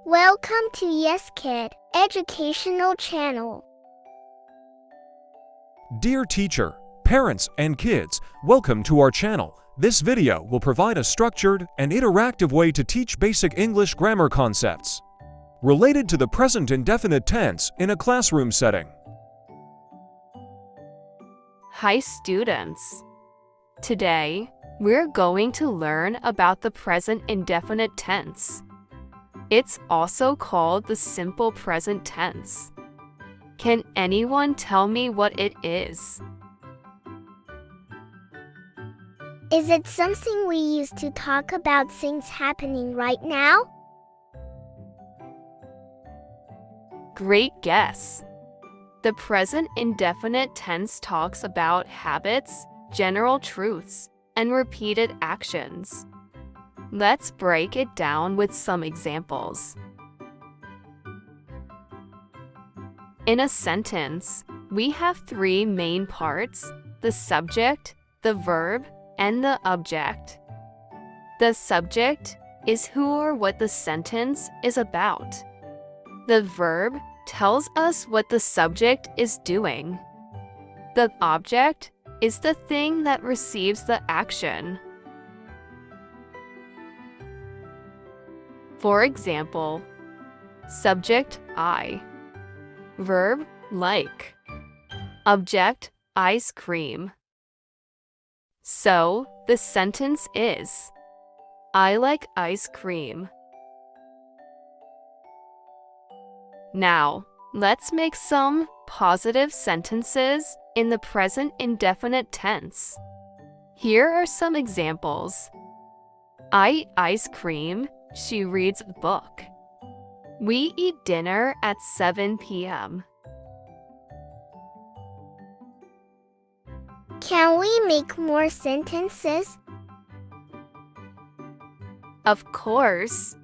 Welcome to Yes Kid Educational Channel. Dear teacher, parents, and kids, welcome to our channel. This video will provide a structured and interactive way to teach basic English grammar concepts related to the present indefinite tense in a classroom setting. Hi students! Today, we're going to learn about the present indefinite tense. It's also called the simple present tense. Can anyone tell me what it is? Is it something we use to talk about things happening right now? Great guess! The present indefinite tense talks about habits, general truths, and repeated actions. Let's break it down with some examples. In a sentence, we have three main parts: the subject, the verb, and the object. The subject is who or what the sentence is about. The verb tells us what the subject is doing. The object is the thing that receives the action. For example, subject I, verb like, object ice cream. So, the sentence is, I like ice cream. Now, let's make some positive sentences in the present indefinite tense. Here are some examples. I eat ice cream. She reads a book. We eat dinner at 7 p.m. Can we make more sentences? Of course.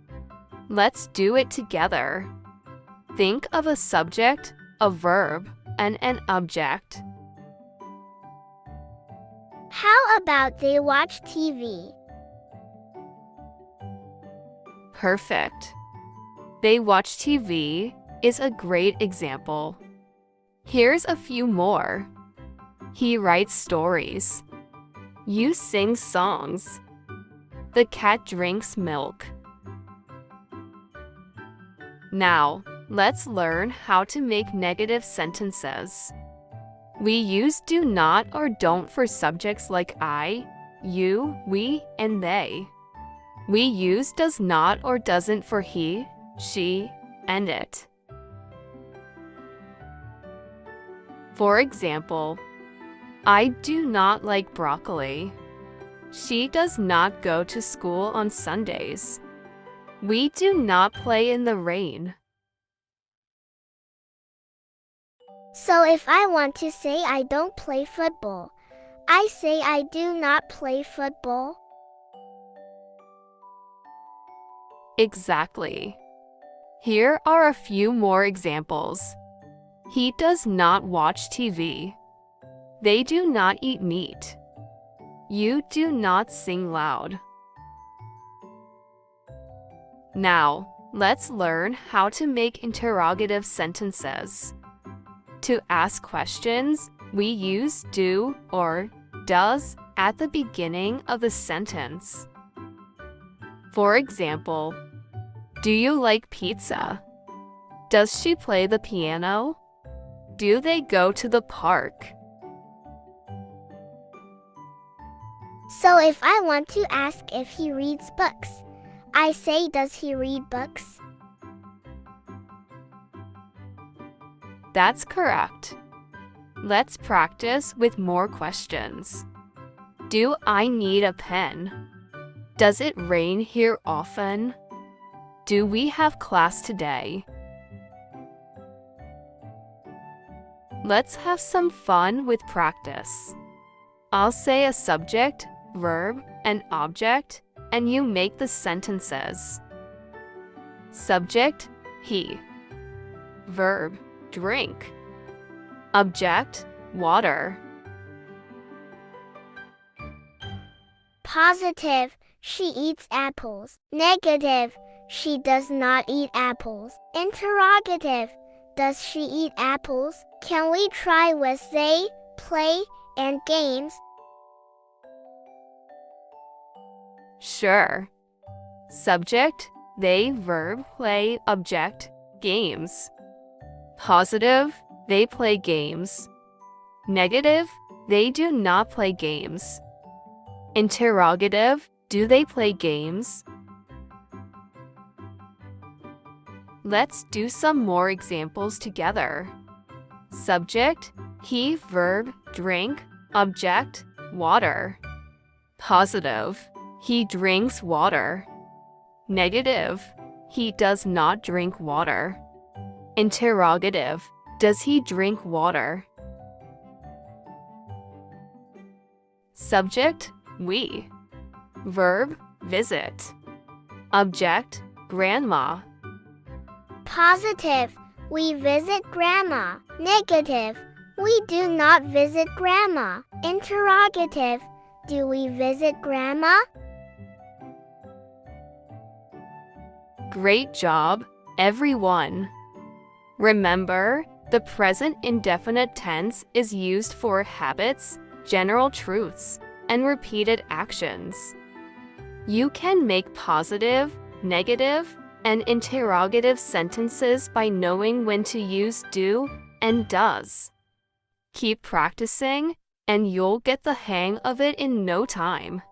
Let's do it together. Think of a subject, a verb, and an object. How about they watch TV? Perfect. They watch TV is a great example. Here's a few more. He writes stories. You sing songs. The cat drinks milk. Now, let's learn how to make negative sentences. We use do not or don't for subjects like I, you, we, and they. We use does not or doesn't for he, she, and it. For example, I do not like broccoli. She does not go to school on Sundays. We do not play in the rain. So if I want to say I don't play football, I say I do not play football. Exactly. Here are a few more examples. He does not watch TV. They do not eat meat. You do not sing loud. Now, let's learn how to make interrogative sentences. To ask questions, we use do or does at the beginning of the sentence. For example, do you like pizza? Does she play the piano? Do they go to the park? So if I want to ask if he reads books, I say does he read books? That's correct. Let's practice with more questions. Do I need a pen? Does it rain here often? Do we have class today? Let's have some fun with practice. I'll say a subject, verb, and object, and you make the sentences. Subject, he. Verb, drink. Object, water. Positive, she eats apples. Negative, She does not eat apples. Interrogative. Does she eat apples? Can we try with they, play, and games? Sure. Subject, they, verb, play, object, games. Positive, they play games. Negative, they do not play games. Interrogative, do they play games? Let's do some more examples together. Subject, he, verb, drink, object, water. Positive, he drinks water. Negative, he does not drink water. Interrogative, does he drink water? Subject, we. Verb, visit. Object, grandma. Positive. We visit Grandma. Negative. We do not visit Grandma. Interrogative. Do we visit Grandma? Great job, everyone. Remember, the present indefinite tense is used for habits, general truths, and repeated actions. You can make positive, negative, and interrogative sentences by knowing when to use do and does. Keep practicing, and you'll get the hang of it in no time.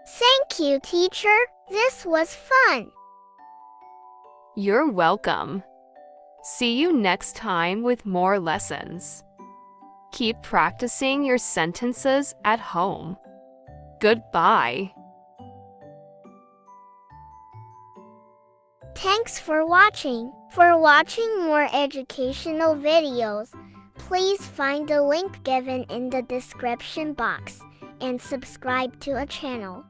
Thank you, teacher. This was fun. You're welcome. See you next time with more lessons. Keep practicing your sentences at home. Goodbye. Thanks for watching. For watching more educational videos, please find the link given in the description box and subscribe to our channel.